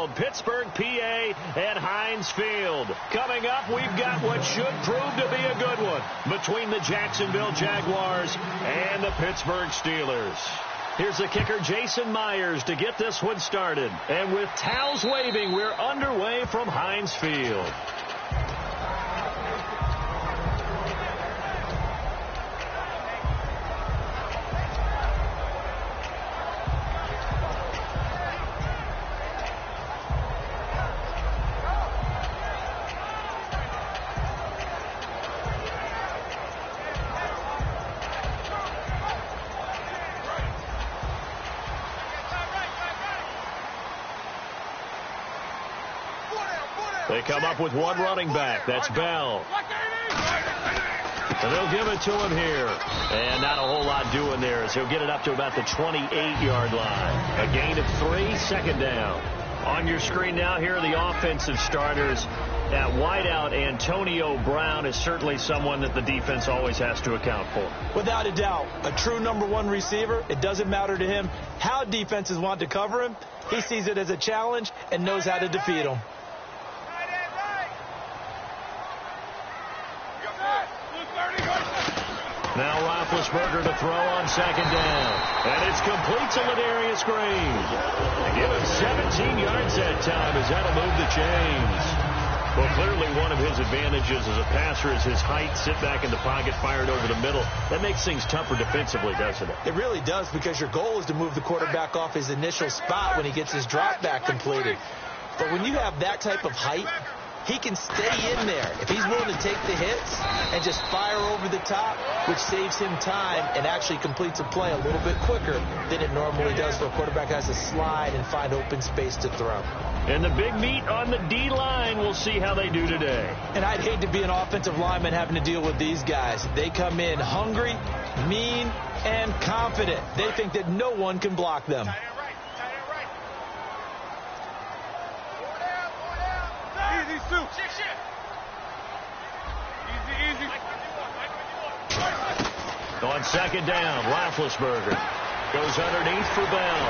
called Pittsburgh, PA, at Heinz Field. Coming up, we've got what should prove to be a good one between the Jacksonville Jaguars and the Pittsburgh Steelers. Here's the kicker, Jason Myers, to get this one started. And with towels waving, we're underway from Heinz Field. They come up with one running back. That's Bell. And they'll give it to him here. And not a whole lot doing there as he'll get it up to about the 28-yard line. A gain of 3, second down. On your screen now, here are the offensive starters. At wideout, Antonio Brown is certainly someone that the defense always has to account for. Without a doubt, a true number one receiver. It doesn't matter to him how defenses want to cover him. He sees it as a challenge and knows how to defeat them. Now Roethlisberger to throw on second down. And it's complete to Ladarius Green. Give him 17 yards that time as that'll move the chains. Well, clearly one of his advantages as a passer is his height. Sit back in the pocket, fired over the middle. That makes things tougher defensively, doesn't it? It really does, because your goal is to move the quarterback off his initial spot when he gets his drop back completed. But when you have that type of height, he can stay in there if he's willing to take the hits and just fire over the top, which saves him time and actually completes a play a little bit quicker than it normally does for a quarterback who has to slide and find open space to throw. And the big meat on the D-line, we'll see how they do today. And I'd hate to be an offensive lineman having to deal with these guys. They come in hungry, mean, and confident. They think that no one can block them. On second down, Roethlisberger goes underneath for Bell.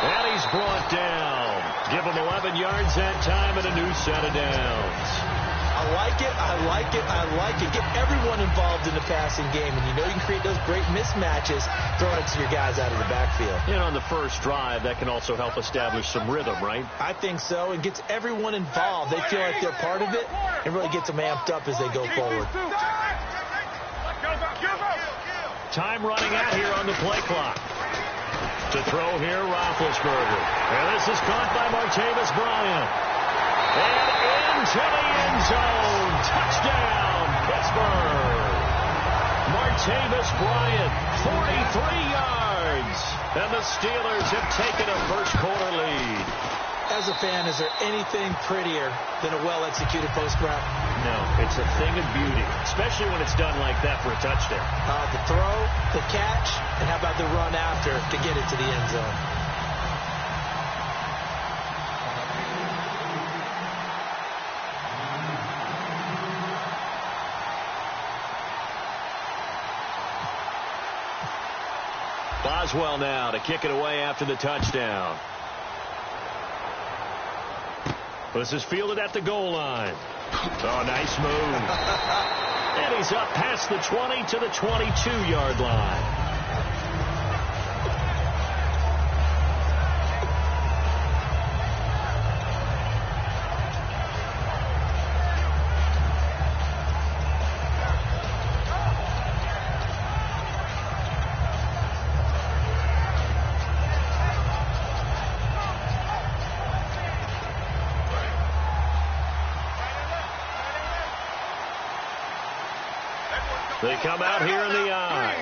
And he's brought down. Give him 11 yards that time and a new set of downs. I like it, I like it, I like it. Get everyone involved in the passing game, and you know you can create those great mismatches throwing it to your guys out of the backfield. And on the first drive, that can also help establish some rhythm, right? I think so. It gets everyone involved. They feel like they're part of it, and really gets them amped up as they go forward. Time running out here on the play clock. To throw here, Roethlisberger. And this is caught by Martavis Bryant. And into the end zone. Touchdown, Pittsburgh. Martavis Bryant, 43 yards. And the Steelers have taken a first-quarter lead. As a fan, is there anything prettier than a well-executed post route? No, it's a thing of beauty, especially when it's done like that for a touchdown. The throw, the catch, and how about the run after to get it to the end zone? Boswell now to kick it away after the touchdown. This is fielded at the goal line. Oh, nice move. And he's up past the 20 to the 22-yard line. They come out here in the eye.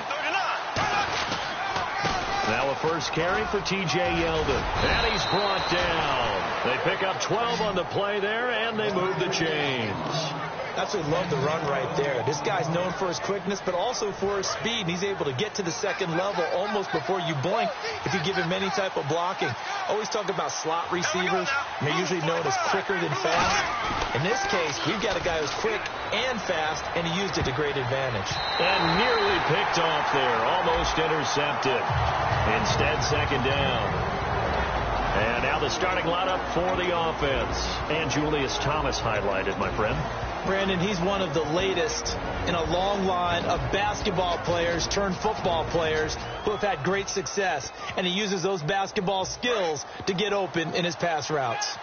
Now a first carry for T.J. Yeldon. And he's brought down. They pick up 12 on the play there, and they move the chains. Absolutely love the run right there. This guy's known for his quickness, but also for his speed. He's able to get to the second level almost before you blink if you give him any type of blocking. Always talk about slot receivers. They're usually known as quicker than fast. In this case, we've got a guy who's quick and fast, and he used it to great advantage. And nearly picked off there. Almost intercepted. Instead, second down. And now the starting lineup for the offense. And Julius Thomas highlighted, my friend. Brandon, he's one of the latest in a long line of basketball players turned football players who have had great success. And he uses those basketball skills to get open in his pass routes.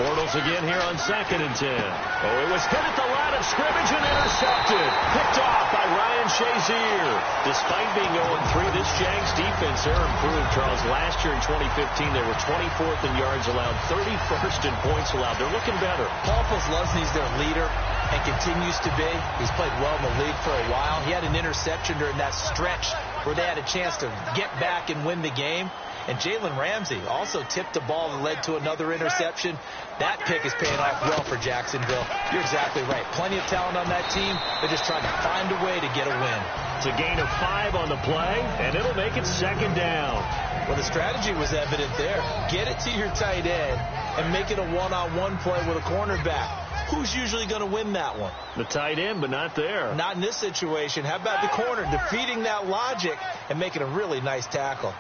Bortles again here on 2nd and 10. Oh, it was hit at the line of scrimmage and intercepted. Picked off by Ryan Shazier. Despite being 0-3, this Jags defense are improved, Charles. Last year in 2015, they were 24th in yards allowed, 31st in points allowed. They're looking better. Paul Posluszny's their leader and continues to be. He's played well in the league for a while. He had an interception during that stretch where they had a chance to get back and win the game. And Jalen Ramsey also tipped the ball that led to another interception. That pick is paying off well for Jacksonville. You're exactly right. Plenty of talent on that team. They're just trying to find a way to get a win. It's a gain of 5 on the play, and it'll make it 2nd down. Well, the strategy was evident there. Get it to your tight end and make it a one-on-one play with a cornerback. Who's usually going to win that one? The tight end, but not there. Not in this situation. How about the corner defeating that logic and making a really nice tackle?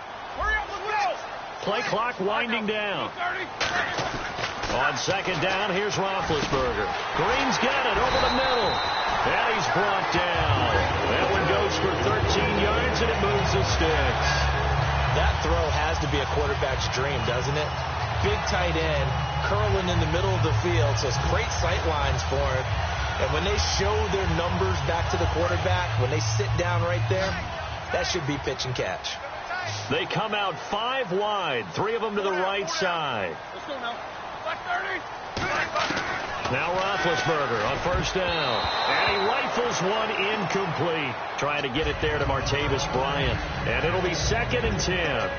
Play clock winding down. On 2nd down, here's Roethlisberger. Green's got it over the middle. And he's brought down. That one goes for 13 yards, and it moves the sticks. That throw has to be a quarterback's dream, doesn't it? Big tight end, curling in the middle of the field, so it's great sight lines for him. And when they show their numbers back to the quarterback, when they sit down right there, that should be pitch and catch. They come out 5 wide, 3 of them to the right side. Let's go now. Now Roethlisberger on 1st down. And he rifles one incomplete. Trying to get it there to Martavis Bryant. And it'll be 2nd and 10.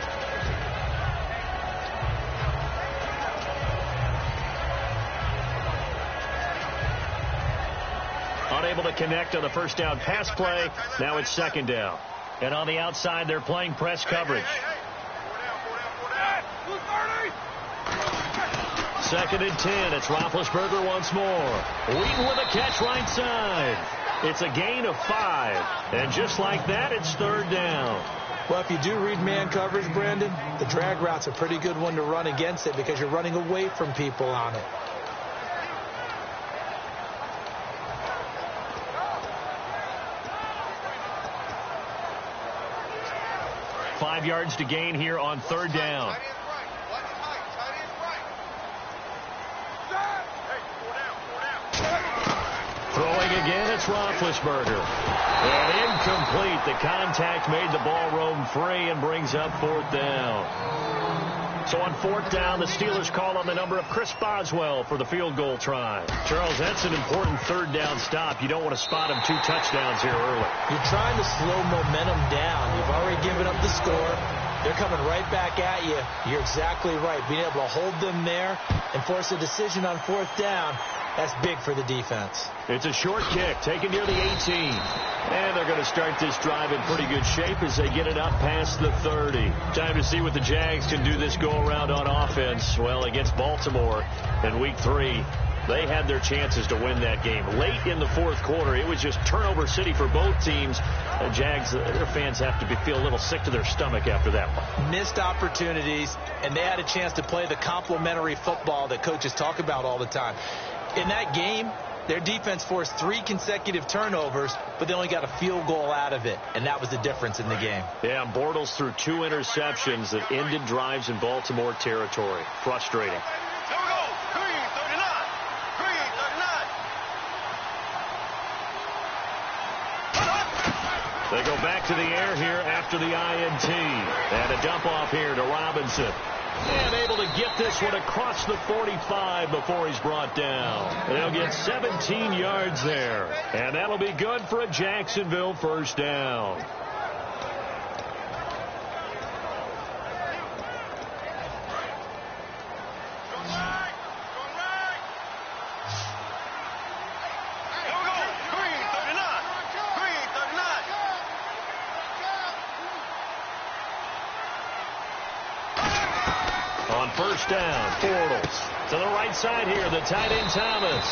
Unable to connect on the 1st down pass play. Now it's 2nd down. And on the outside, they're playing press coverage. 2nd and 10. It's Roethlisberger once more. Wheaton with a catch right side. It's a gain of 5. And just like that, it's 3rd down. Well, if you do read man coverage, Brandon, the drag route's a pretty good one to run against it because you're running away from people on it. Five yards to gain here on 3rd down. Throwing again, it's Roethlisberger. And incomplete. The contact made the ball roam free and brings up 4th down. So on 4th down, the Steelers call on the number of Chris Boswell for the field goal try. Charles, that's an important 3rd down stop. You don't want to spot him 2 touchdowns here early. You're trying to slow momentum down. You've already given up the score. They're coming right back at you. You're exactly right. Being able to hold them there and force a decision on 4th down, that's big for the defense. It's a short kick taken near the 18. And they're going to start this drive in pretty good shape as they get it up past the 30. Time to see what the Jags can do this go-around on offense. Well, against Baltimore in Week 3, they had their chances to win that game. Late in the 4th quarter, it was just turnover city for both teams. The Jags, their fans have to feel a little sick to their stomach after that one. Missed opportunities, and they had a chance to play the complementary football that coaches talk about all the time. In that game, their defense forced 3 consecutive turnovers, but they only got a field goal out of it, and that was the difference in the game. Yeah, Bortles threw 2 interceptions that ended drives in Baltimore territory. Frustrating. Here we go. Green, 39. Green, 39. They go back to the air here after the INT. And a dump off here to Robinson. And able to get this one across the 45 before he's brought down. They'll get 17 yards there. And that'll be good for a Jacksonville 1st down. On 1st down, Bortles to the right side here, the tight end Thomas.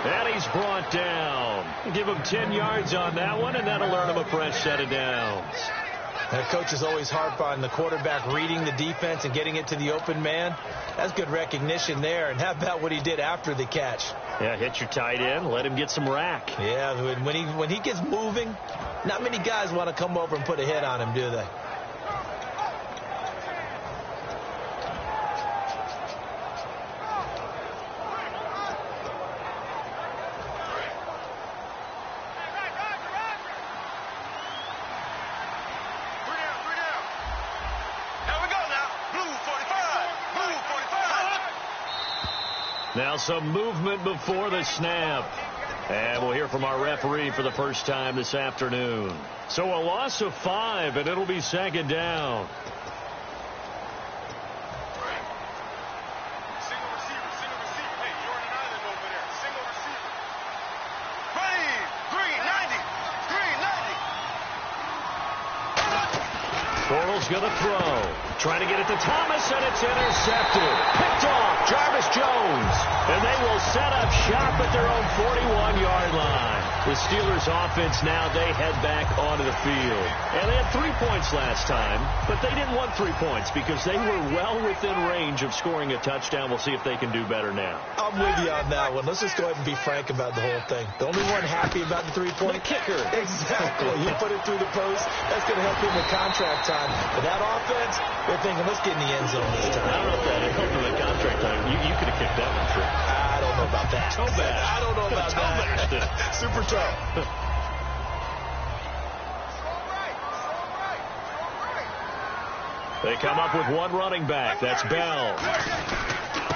And he's brought down. Give him 10 yards on that one, and that'll earn him a fresh set of downs. That coach is always hard on the quarterback reading the defense and getting it to the open man. That's good recognition there. And how about what he did after the catch? Yeah, hit your tight end, let him get some rack. Yeah, when he gets moving, not many guys want to come over and put a hit on him, do they? Now some movement before the snap. And we'll hear from our referee for the first time this afternoon. So a loss of 5, and it'll be second down. Single receiver. Hey, you're on an island over there. Single receiver. Ready. Green 90. Green 90. Bortles going to throw. Trying to get it to Thomas, and it's intercepted. Picked off Jarvis Jones. And they will set up shop at their own 41-yard line. The Steelers offense now, they head back onto the field. And they had 3 points last time, but they didn't want 3 points because they were well within range of scoring a touchdown. We'll see if they can do better now. I'm with you on that one. Let's just go ahead and be frank about the whole thing. The only one happy about the 3-point? The kicker. Exactly. You put it through the post. That's going to help him with contract time. But that offense, they're thinking, let's get in the end zone this time. I don't know if that helped him with contract time. You could have kicked that one through. I don't know about that. Toe bash. I don't know about that. Super toe. They come up with one running back. That's Bell.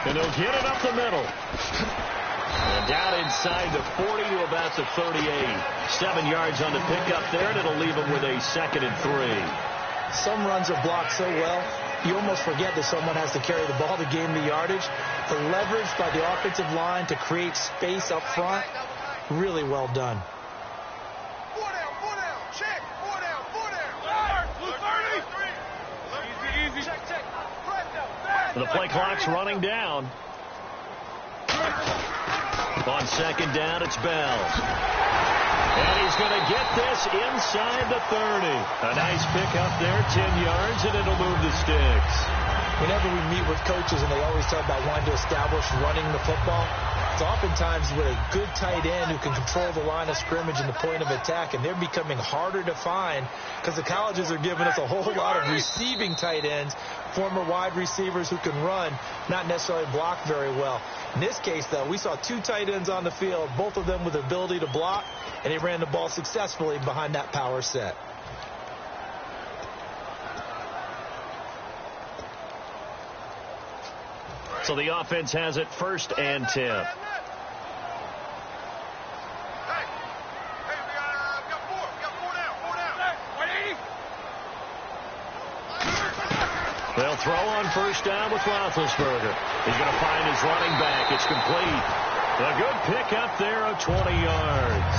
And they'll get it up the middle. And down inside the 40 to about the 38. 7 yards on the pickup there, and it'll leave them with a 2nd and 3. Some runs are blocked so well, you almost forget that someone has to carry the ball to gain the yardage. The leverage by the offensive line to create space up front, really well done. 4 down. Check. 4 down. Blue 30. Easy. Check. The play clock's running down. On 2nd down, it's Bell. And he's going to get this inside the 30. A nice pickup there, 10 yards, and it'll move the sticks. Whenever we meet with coaches and they always talk about wanting to establish running the football, it's oftentimes with a good tight end who can control the line of scrimmage and the point of attack, and they're becoming harder to find because the colleges are giving us a whole lot of receiving tight ends, former wide receivers who can run, not necessarily block very well. In this case, though, we saw 2 tight ends on the field, both of them with the ability to block, and they ran the ball successfully behind that power set. So the offense has it 1st and 10. Hey, we got 4. We got 4 down. 180. They'll throw on 1st down with Roethlisberger. He's going to find his running back. It's complete. A good pickup there of 20 yards.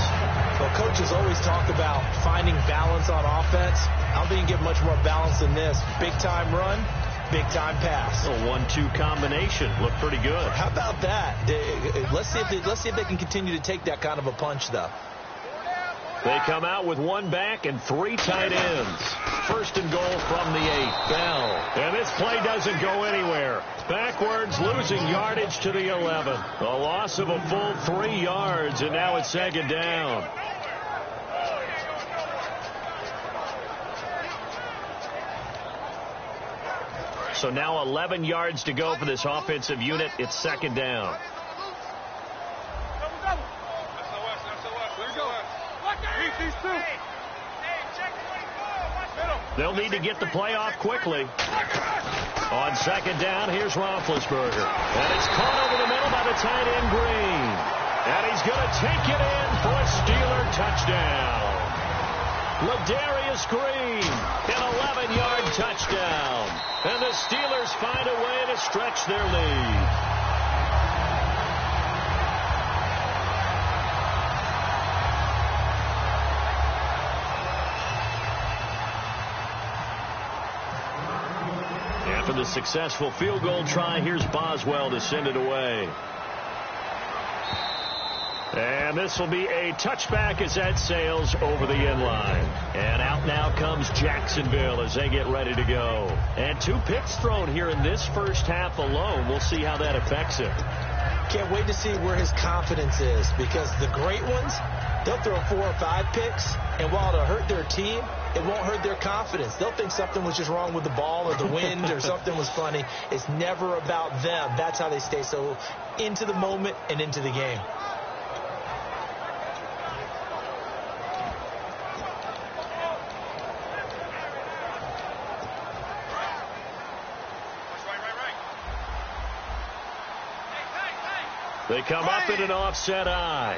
Well, coaches always talk about finding balance on offense. I don't think you can get much more balance than this. Big-time run, big-time pass. A 1-2 combination. Looked pretty good. How about that? Let's see if they can continue to take that kind of a punch, though. They come out with 1 back and 3 tight ends. 1st and goal from the 8. Bell. And this play doesn't go anywhere. Backwards, losing yardage to the 11. A loss of a full 3 yards, and now it's 2nd down. So now 11 yards to go for this offensive unit. It's 2nd down. They'll need to get the play off quickly. On 2nd down, here's Roethlisberger. And it's caught over the middle by the tight end Green. And he's going to take it in for a Steeler touchdown. Ladarius Green, an 11-yard touchdown. And the Steelers find a way to stretch their lead. After the successful field goal try, here's Boswell to send it away. And this will be a touchback as that sails over the end line. And out now comes Jacksonville as they get ready to go. And 2 picks thrown here in this first half alone. We'll see how that affects him. Can't wait to see where his confidence is, because the great ones, they'll throw 4 or 5 picks, and while it'll hurt their team, it won't hurt their confidence. They'll think something was just wrong with the ball or the wind or something was funny. It's never about them. That's how they stay so into the moment and into the game. They come up in an offset eye.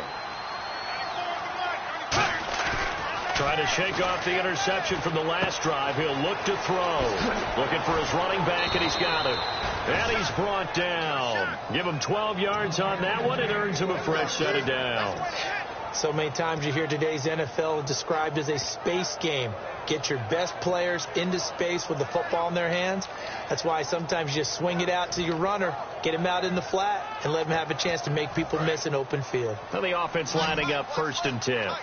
Trying to shake off the interception from the last drive. He'll look to throw. Looking for his running back, and he's got him. And he's brought down. Give him 12 yards on that one. It earns him a fresh set of downs. So many times you hear today's NFL described as a space game. Get your best players into space with the football in their hands. That's why sometimes you just swing it out to your runner, get him out in the flat, and let him have a chance to make people miss an open field. And the offense lining up 1st and 10.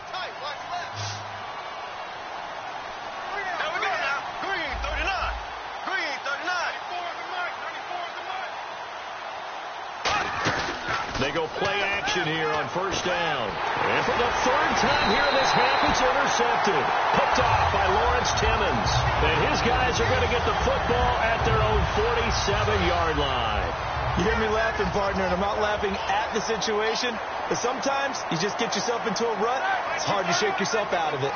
They go play action here on 1st down. And for the 3rd time here in this half, it's intercepted. Picked off by Lawrence Timmons. And his guys are going to get the football at their own 47-yard line. You hear me laughing, partner, and I'm not laughing at the situation, but sometimes you just get yourself into a rut. It's hard to shake yourself out of it.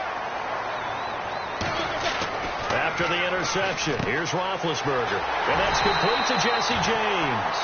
After the interception, here's Roethlisberger. And that's complete to Jesse James.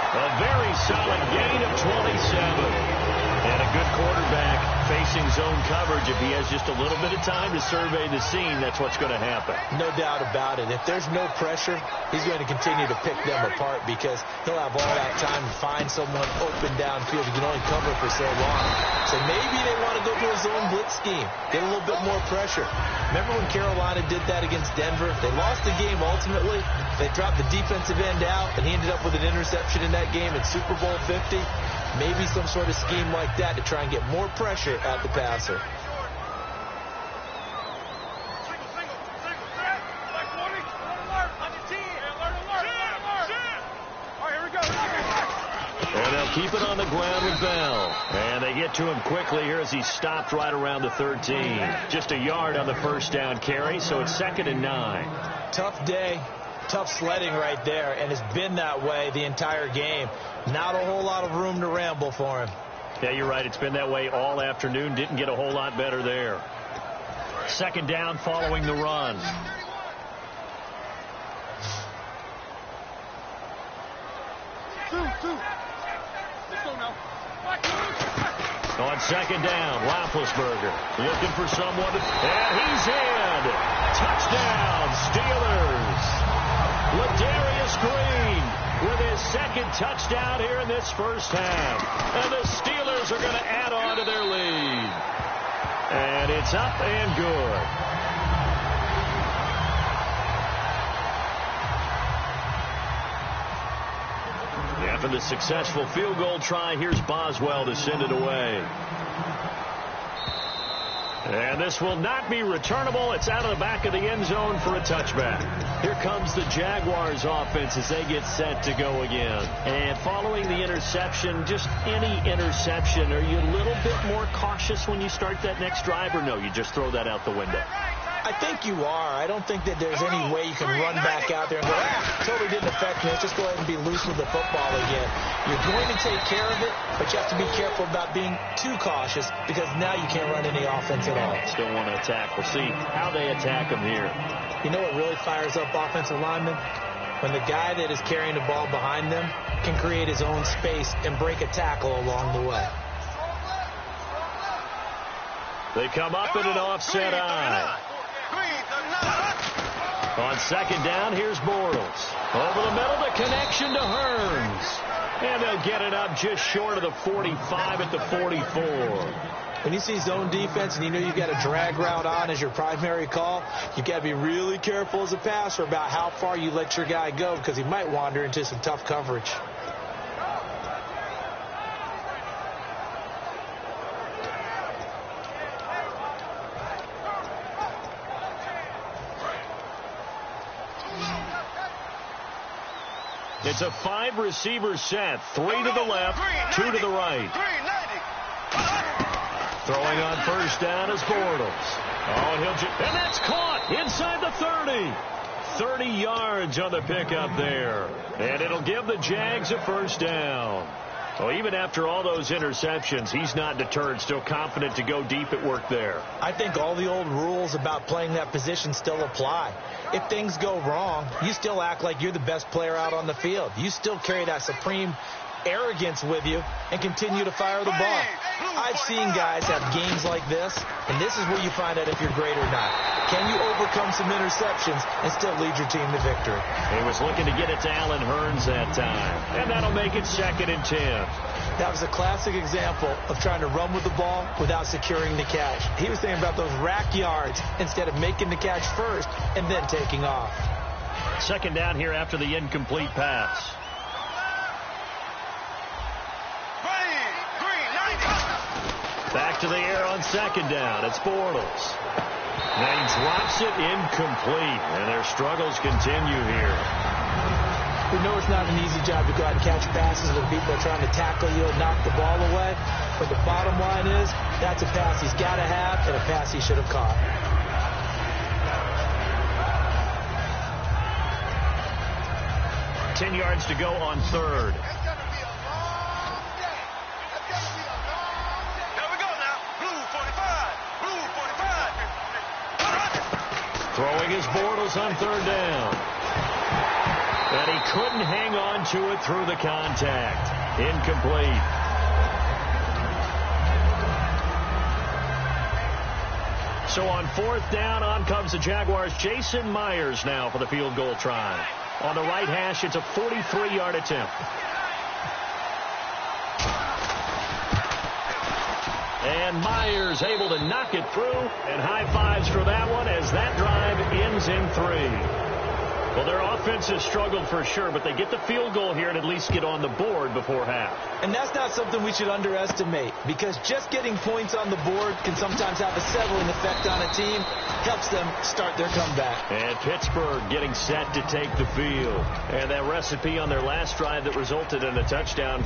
A very solid gain of 27. And a good quarterback facing zone coverage. If he has just a little bit of time to survey the scene, that's what's going to happen. No doubt about it. If there's no pressure, he's going to continue to pick them apart because he'll have all that time to find someone open downfield. He can only cover for so long. So maybe they want to go to a zone blitz scheme, get a little bit more pressure. Remember when Carolina did that against Denver? They lost the game ultimately. They dropped the defensive end out, and he ended up with an interception in that game in Super Bowl 50. Maybe some sort of scheme like that to try and get more pressure at the passer. And they'll keep it on the ground with Bell. And they get to him quickly here as he stopped right around the 13. Just a yard on the 1st down carry, so it's 2nd and 9. Tough day. Tough sledding right there, and it's been that way the entire game. Not a whole lot of room to ramble for him. Yeah, you're right. It's been that way all afternoon. Didn't get a whole lot better there. 2nd down following the run. On 2nd down, Roethlisberger looking for someone, and he's in. Touchdown, Steelers. Ladarius Green with his 2nd touchdown here in this first half. And the Steelers are going to add on to their lead. And it's up and good. After the successful field goal try, here's Boswell to send it away. And this will not be returnable. It's out of the back of the end zone for a touchback. Here comes the Jaguars offense as they get set to go again. And following the interception, just any interception, are you a little bit more cautious when you start that next drive, or no, you just throw that out the window? I think you are. I don't think that there's any way you can run back out there and go, totally didn't affect me. Let's just go ahead and be loose with the football again. You're going to take care of it, but you have to be careful about being too cautious because now you can't run any offense at all. Still want to attack. We'll see how they attack them here. You know what really fires up offensive linemen? When the guy that is carrying the ball behind them can create his own space and break a tackle along the way. They come up in an offset eye. On 2nd down, here's Bortles. Over the middle, the connection to Hearns. And they'll get it up just short of the 45 at the 44. When you see zone defense and you know you've got a drag route on as your primary call, you've got to be really careful as a passer about how far you let your guy go because he might wander into some tough coverage. It's a 5-receiver set. 3 to the left, 2 to the right. Throwing on first down is Bortles. And that's caught inside the 30. 30 yards on the pickup there. And it'll give the Jags a first down. Well, even after all those interceptions, he's not deterred, still confident to go deep at work there. I think all the old rules about playing that position still apply. If things go wrong, you still act like you're the best player out on the field. You still carry that supreme arrogance with you and continue to fire the ball. I've seen guys have games like this, and this is where you find out if you're great or not. Can you overcome some interceptions and still lead your team to victory? He was looking to get it to Allen Hurns that time, and that'll make it 2nd and 10. That was a classic example of trying to run with the ball without securing the catch. He was thinking about those rack yards instead of making the catch first and then taking off. 2nd down here after the incomplete pass. Back to the air on 2nd down. It's Bortles. Now he drops it incomplete, and their struggles continue here. We know it's not an easy job to go out and catch passes when people are trying to tackle you and knock the ball away. But the bottom line is that's a pass he's got to have and a pass he should have caught. $10 yards to go on 3rd. Throwing his Bortles on 3rd down. And he couldn't hang on to it through the contact. Incomplete. So on 4th down, on comes the Jaguars. Jason Myers now for the field goal try. On the right hash, it's a 43-yard attempt. And Myers able to knock it through, and high fives for that one as that drive ends in 3. Well, their offense has struggled for sure, but they get the field goal here and at least get on the board before half. And that's not something we should underestimate, because just getting points on the board can sometimes have a settling effect on a team. Helps them start their comeback. And Pittsburgh getting set to take the field. And that recipe on their last drive that resulted in a touchdown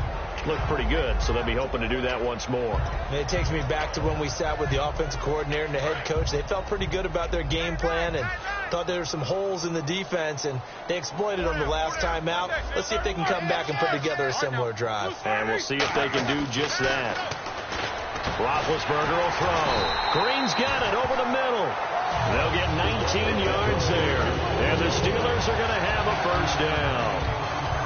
looked pretty good, so they'll be hoping to do that once more. And it takes me back to when we sat with the offensive coordinator and the head coach. They felt pretty good about their game plan and thought there were some holes in the defense, and they exploited them the last time out. Let's see if they can come back and put together a similar drive. And we'll see if they can do just that. Roethlisberger will throw. Green's got it over the middle. They'll get 19 yards there. And the Steelers are going to have a first down.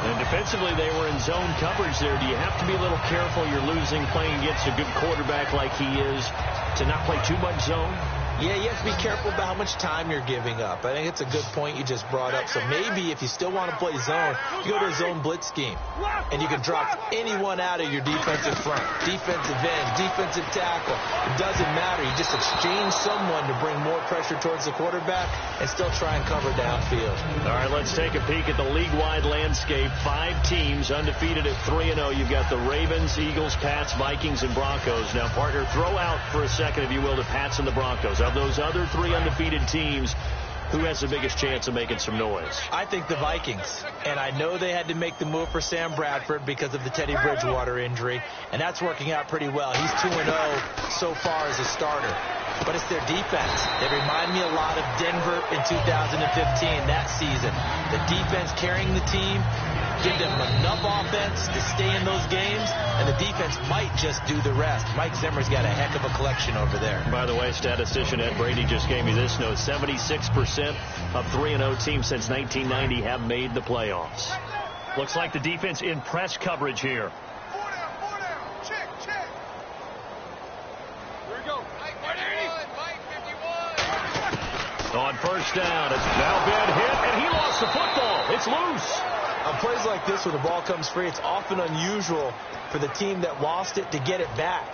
And defensively, they were in zone coverage there. Do you have to be a little careful? You're losing playing against a good quarterback like he is to not play too much zone? Yeah, you have to be careful about how much time you're giving up. I think it's a good point you just brought up. So maybe if you still want to play zone, you go to a zone blitz scheme. And you can drop anyone out of your defensive front. Defensive end, defensive tackle. It doesn't matter. You just exchange someone to bring more pressure towards the quarterback and still try and cover downfield. All right, let's take a peek at the league-wide landscape. 5 teams undefeated at 3-0. You've got the Ravens, Eagles, Pats, Vikings, and Broncos. Now, partner, throw out for a second, if you will, the Pats and the Broncos. Of those other 3 undefeated teams, who has the biggest chance of making some noise? I think the Vikings. And I know they had to make the move for Sam Bradford because of the Teddy Bridgewater injury. And that's working out pretty well. He's 2-0 so far as a starter. But it's their defense. They remind me a lot of Denver in 2015, that season. The defense carrying the team, give them enough offense to stay in those games, and the defense might just do the rest. Mike Zimmer's got a heck of a collection over there. By the way, statistician Ed Brady just gave me this note. 76% of 3-0 teams since 1990 have made the playoffs. Looks like the defense in press coverage here. 4 down. Check. Here we go. Mike 51. On first down, it's now been hit, and he lost the football. It's loose. On plays like this where the ball comes free, it's often unusual for the team that lost it to get it back,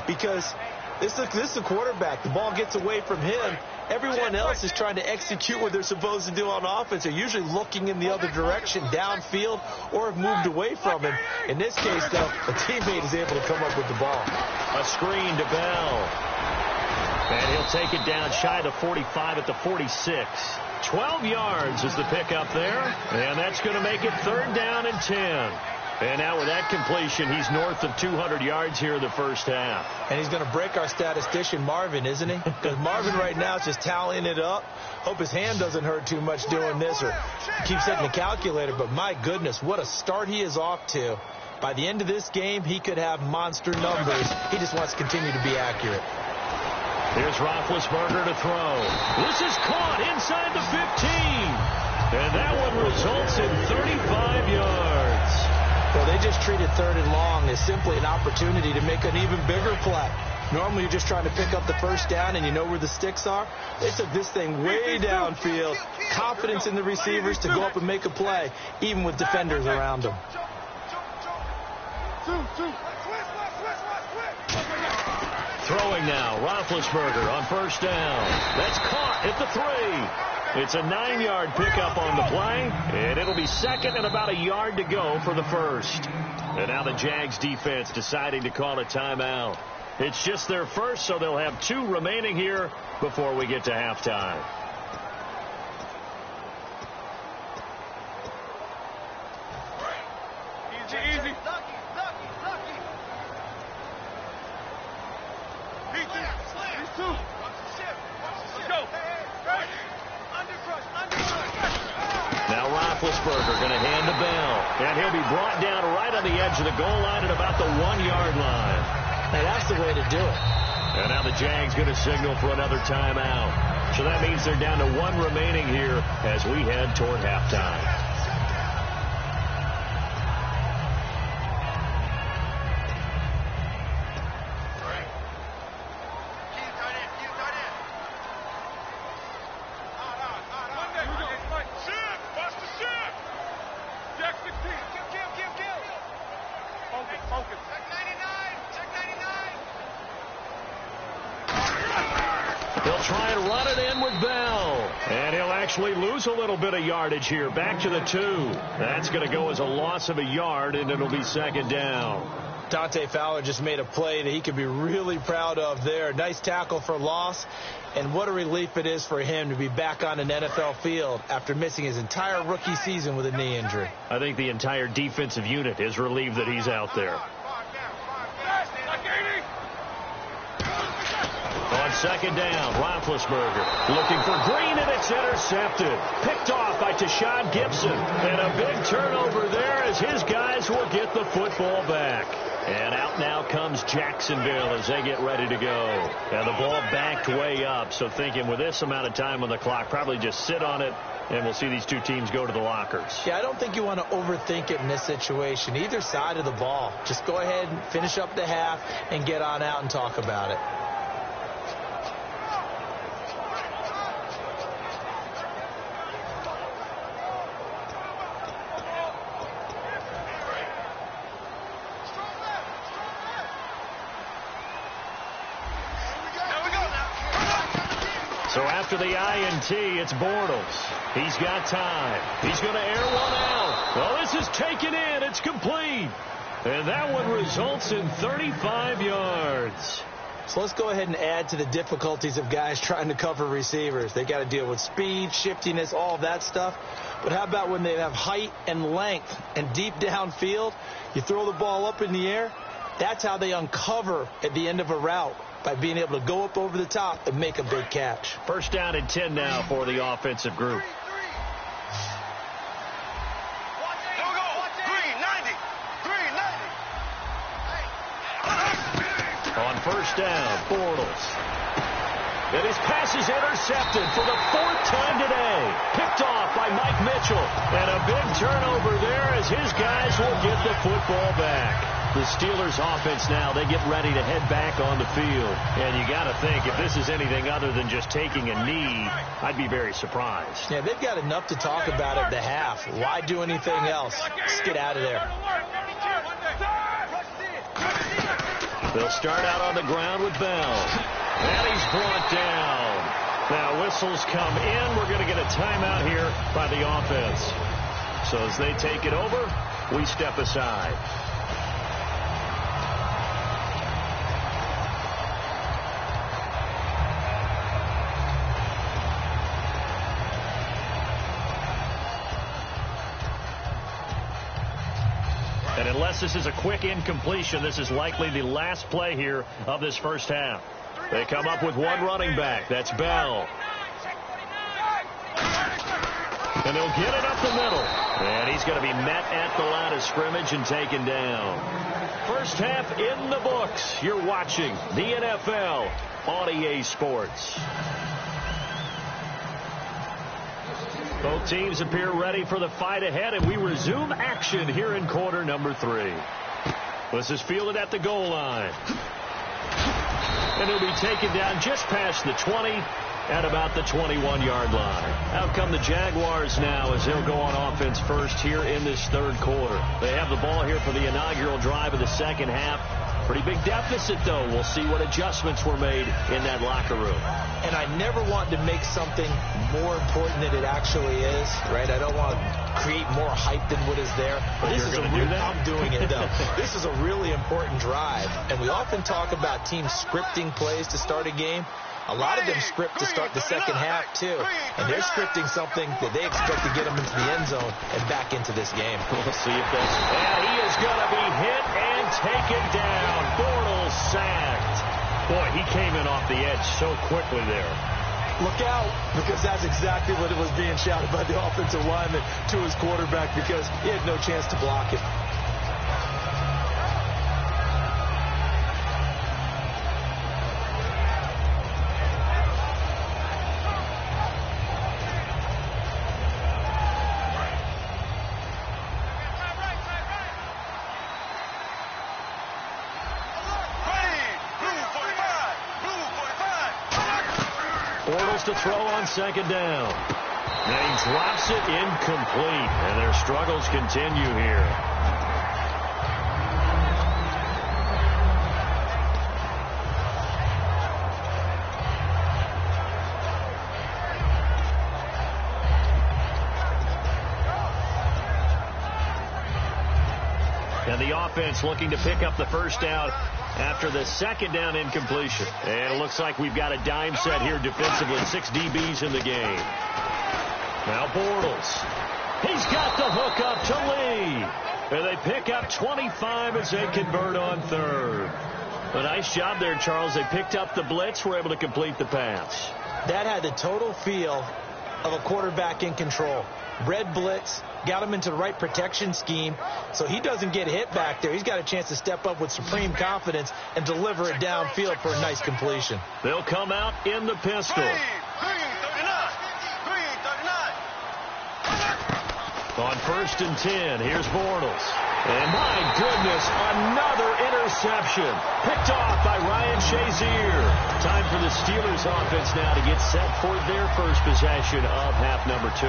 because this is a quarterback. The ball gets away from him. Everyone else is trying to execute what they're supposed to do on offense. They're usually looking in the other direction, downfield, or have moved away from him. In this case, though, a teammate is able to come up with the ball. A screen to Bell. And he'll take it down shy of the 45 at the 46. 12 yards is the pickup there. And that's going to make it 3rd down and 10. And now with that completion, he's north of 200 yards here in the first half. And he's going to break our statistician, Marvin, isn't he? Because Marvin right now is just tallying it up. Hope his hand doesn't hurt too much doing this or keeps hitting the calculator. But my goodness, what a start he is off to. By the end of this game, he could have monster numbers. He just wants to continue to be accurate. Here's Roethlisberger to throw. This is caught inside the 15. And that one results in 35 yards. Well, they just treated 3rd and long as simply an opportunity to make an even bigger play. Normally, you're just trying to pick up the first down and you know where the sticks are. They took this thing way downfield. Confidence in the receivers to go up and make a play, even with defenders around them. Throwing now, Roethlisberger on first down. That's caught at the 3. It's a 9-yard pickup on the play, and it'll be 2nd and about a yard to go for the first. And now the Jags defense deciding to call a timeout. It's just their first, so they'll have 2 remaining here before we get to halftime. Easy. Now Roethlisberger going to hand the bell, and he'll be brought down right on the edge of the goal line at about the 1-yard line. Hey, that's the way to do it. And now the Jags going to signal for another timeout. So that means they're down to 1 remaining here as we head toward halftime. They'll try and run it in with Bell. And he'll actually lose a little bit of yardage here. Back to the 2. That's going to go as a loss of a yard, and it'll be 2nd down. Dante Fowler just made a play that he could be really proud of there. Nice tackle for loss. And what a relief it is for him to be back on an NFL field after missing his entire rookie season with a knee injury. I think the entire defensive unit is relieved that he's out there. On 2nd down, Roethlisberger looking for Green, and it's intercepted. Picked off by Tashawn Gibson. And a big turnover there as his guys will get the football back. And out now comes Jacksonville as they get ready to go. And the ball backed way up, so thinking with this amount of time on the clock, probably just sit on it, and we'll see these 2 teams go to the lockers. Yeah, I don't think you want to overthink it in this situation. Either side of the ball. Just go ahead and finish up the half and get on out and talk about it. So after the INT, it's Bortles. He's got time. He's going to air one out. Well, this is taken in. It's complete. And that one results in 35 yards. So let's go ahead and add to the difficulties of guys trying to cover receivers. They got to deal with speed, shiftiness, all of that stuff. But how about when they have height and length and deep downfield? You throw the ball up in the air. That's how they uncover at the end of a route, by being able to go up over the top and make a big catch. First down and 10 now for the offensive group. On first down, Bortles. And his pass is intercepted for the 4th time today. Picked off by Mike Mitchell. And a big turnover there as his guys will get the football back. The Steelers offense now, they get ready to head back on the field. And you got to think, if this is anything other than just taking a knee, I'd be very surprised. Yeah, they've got enough to talk about at the half. Why do anything else? Just get out of there. They'll start out on the ground with Bell. And he's brought down. Now whistles come in. We're going to get a timeout here by the offense. So as they take it over, we step aside. And unless this is a quick incompletion, this is likely the last play here of this first half. They come up with one running back. That's Bell. And they'll get it up the middle. And he's going to be met at the line of scrimmage and taken down. First half in the books. You're watching the NFL on EA Sports. Both teams appear ready for the fight ahead, and we resume action here in quarter number 3. This is fielded at the goal line. And he'll be taken down just past the 20 at about the 21-yard line. Out come the Jaguars now as they'll go on offense first here in this third quarter. They have the ball here for the inaugural drive of the second half. Pretty big deficit, though. We'll see what adjustments were made in that locker room. And I never want to make something more important than it actually is, right? I don't want to create more hype than what is there. But this is I'm doing it, though. This is a really important drive. And we often talk about teams scripting plays to start a game. A lot of them script to start the second half, too. And they're scripting something that they expect to get them into the end zone and back into this game. We'll see if that's... And he is going to be hit and taken down. Bortles sacked. Boy, he came in off the edge so quickly there. Look out, because that's exactly what it was being shouted by the offensive lineman to his quarterback, because he had no chance to block it. To throw on second down. And he drops it incomplete. And their struggles continue here. And the offense looking to pick up the first down after the second down incompletion. And it looks like we've got a dime set here defensively. 6 DBs in the game. Now Bortles. He's got the hook up to Lee. And they pick up 25 as they convert on third. A nice job there, Charles. They picked up the blitz, were able to complete the pass. That had the total feel of a quarterback in control. Red blitz, got him into the right protection scheme, so he doesn't get hit back there. He's got a chance to step up with supreme confidence and deliver it downfield for a nice completion. They'll come out in the pistol. On 1st and 10, here's Bortles. And my goodness, another interception. Picked off by Ryan Shazier. Time for the Steelers offense now to get set for their first possession of half number 2.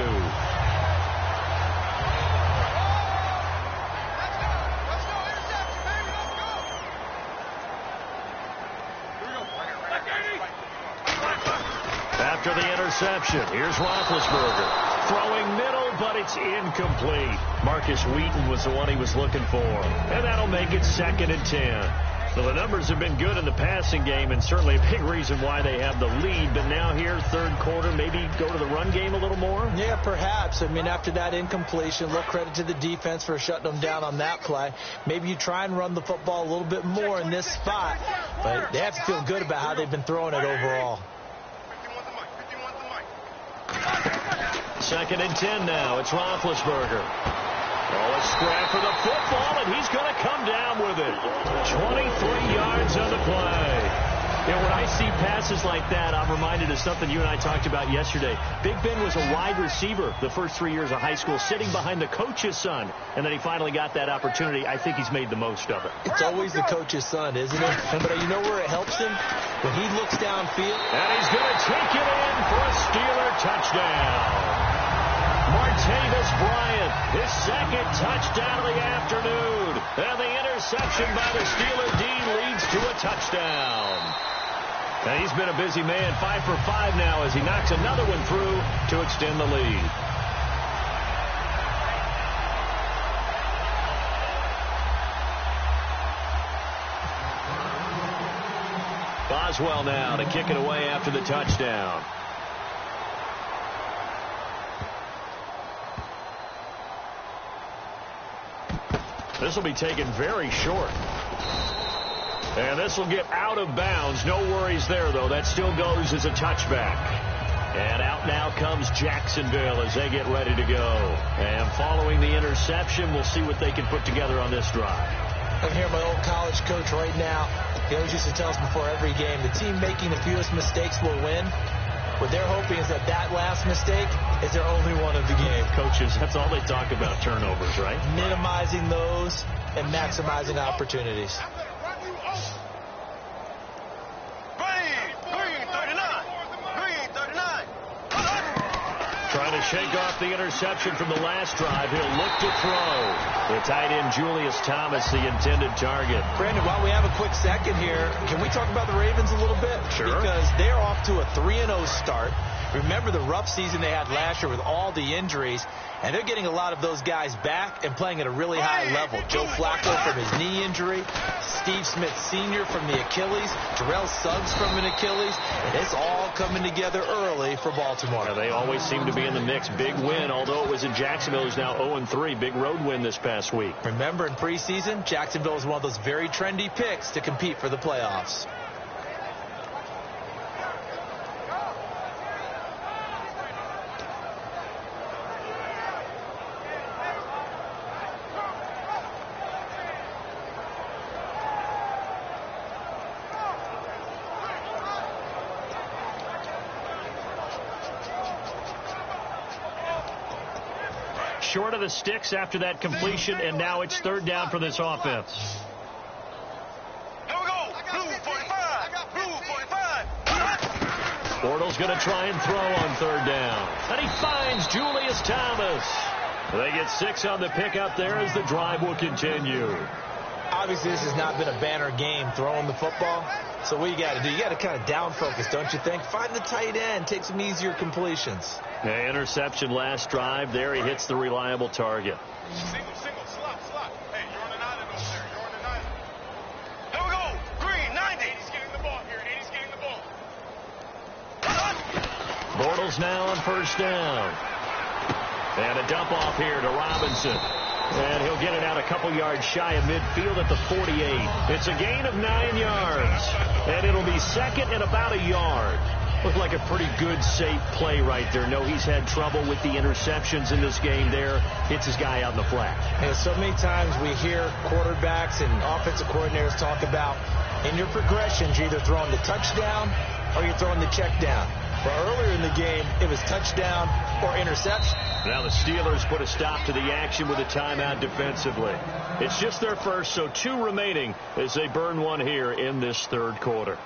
After the interception, here's Roethlisberger. Throwing middle, but it's incomplete. Marcus Wheaton was the one he was looking for. And that'll make it 2nd and 10. So the numbers have been good in the passing game, and certainly a big reason why they have the lead. But now here, third quarter, maybe go to the run game a little more? Yeah, perhaps. I mean, after that incompletion, a little credit to the defense for shutting them down on that play. Maybe you try and run the football a little bit more in this spot. But they have to feel good about how they've been throwing it overall. 2nd and 10 now. It's Roethlisberger. Oh, a scrap for the football, and he's going to come down with it. 23 yards on the play. You know, when I see passes like that, I'm reminded of something you and I talked about yesterday. Big Ben was a wide receiver the first 3 years of high school, sitting behind the coach's son, and then he finally got that opportunity. I think he's made the most of it. It's always the coach's son, isn't it? But you know where it helps him? When he looks downfield. And he's going to take it in for a Steeler touchdown. Martavis Bryant, his 2nd touchdown of the afternoon. And the interception by the Steeler D leads to a touchdown. And he's been a busy man, 5 for 5 now as he knocks another one through to extend the lead. Boswell now to kick it away after the touchdown. This will be taken very short. And this will get out of bounds. No worries there, though. That still goes as a touchback. And out now comes Jacksonville as they get ready to go. And following the interception, we'll see what they can put together on this drive. I can hear my old college coach right now. He always used to tell us before every game, the team making the fewest mistakes will win. What they're hoping is that last mistake is their only one of the game. Coaches, that's all they talk about, turnovers, right? Minimizing those and maximizing opportunities. Trying to shake off the interception from the last drive. He'll look to throw. The tight end, Julius Thomas, the intended target. Brandon, while we have a quick second here, can we talk about the Ravens a little bit? Sure. Because they're off to a 3-0 start. Remember the rough season they had last year with all the injuries, and they're getting a lot of those guys back and playing at a really high level. Joe Flacco from his knee injury, Steve Smith Sr. from the Achilles, Terrell Suggs from an Achilles, and it's all coming together early for Baltimore. Yeah, they always seem to be in the mix. Big win, although it was in Jacksonville, who's now 0-3. Big road win this past week. Remember in preseason, Jacksonville was one of those very trendy picks to compete for the playoffs. Short of the sticks after that completion, and now it's third down for this offense. Here we go. Blue 45. Blue 45. Bortles going to try and throw on third down. And he finds Julius Thomas. They get 6 on the pickup there as the drive will continue. Obviously, this has not been a banner game throwing the football. So what you got to do, you got to kind of down focus, don't you think? Find the tight end, take some easier completions. Yeah, interception last drive. There he hits the reliable target. Single, slot. Hey, you're on an island over there. You're on an island. Here we go. Green, 90. He's getting the ball here. He's getting the ball. Bortles now on first down. And a dump off here to Robinson. And he'll get it out a couple yards shy of midfield at the 48. It's a gain of 9 yards. And it'll be second and about a yard. Looked like a pretty good, safe play right there. No, he's had trouble with the interceptions in this game there. Hits his guy out in the flat. And so many times we hear quarterbacks and offensive coordinators talk about in your progressions, you're either throwing the touchdown or you're throwing the check down. Well, earlier in the game, it was touchdown or interception. Now the Steelers put a stop to the action with a timeout defensively. It's just their first, so 2 remaining as they burn one here in this third quarter.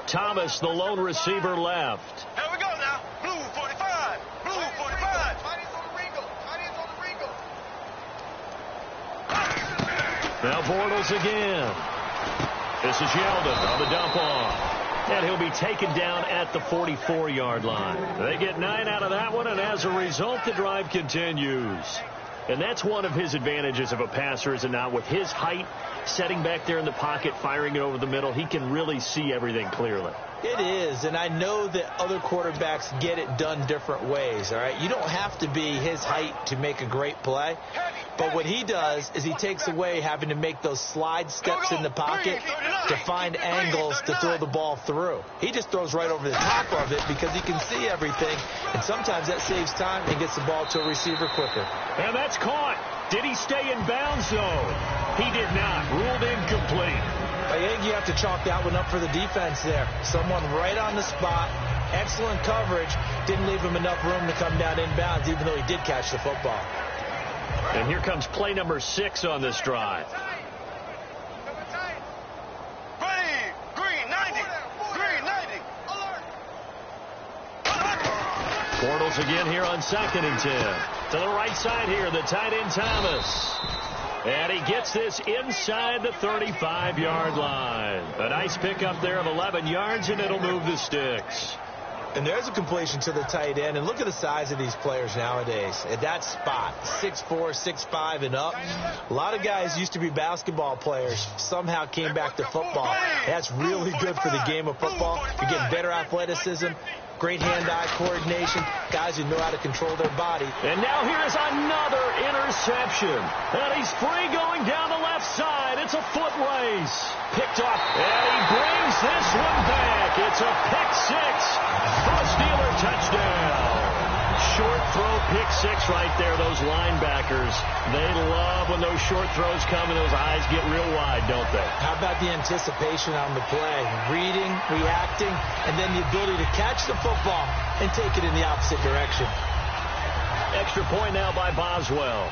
Thomas, the lone receiver, left. Here we go now. Blue 45. Blue 45. Now Bortles again. This is Yeldon on the dump off. And he'll be taken down at the 44-yard line. They get 9 out of that one, and as a result, the drive continues. And that's one of his advantages of a passer, is it not? With his height, setting back there in the pocket, firing it over the middle, he can really see everything clearly. It is, and I know that other quarterbacks get it done different ways, all right? You don't have to be his height to make a great play, but what he does is he takes away having to make those slide steps in the pocket to find angles to throw the ball through. He just throws right over the top of it because he can see everything, and sometimes that saves time and gets the ball to a receiver quicker. And that's caught. Did he stay in bounds, though? He did not. Ruled incomplete. I think you have to chalk that one up for the defense there. Someone right on the spot. Excellent coverage. Didn't leave him enough room to come down inbounds, even though he did catch the football. And here comes play number 6 on this drive. Ready. Green 90. Green 90. Bortles again here on 2nd and 10. To the right side here, the tight end Thomas. And he gets this inside the 35-yard line. A nice pickup there of 11 yards, and it'll move the sticks. And there's a completion to the tight end. And look at the size of these players nowadays. At that spot, 6'4", 6'5", and up. A lot of guys used to be basketball players, somehow came back to football. That's really good for the game of football. You're getting better athleticism, great hand-eye coordination, guys who know how to control their body. And now here's another interception. And he's free going down the left side. It's a foot race. Picked off, and he brings this one back. It's a pick six for a Steeler touchdown. Short throw pick six right there, those linebackers. They love when those short throws come and those eyes get real wide, don't they? How about the anticipation on the play? Reading, reacting, and then the ability to catch the football and take it in the opposite direction. Extra point now by Boswell.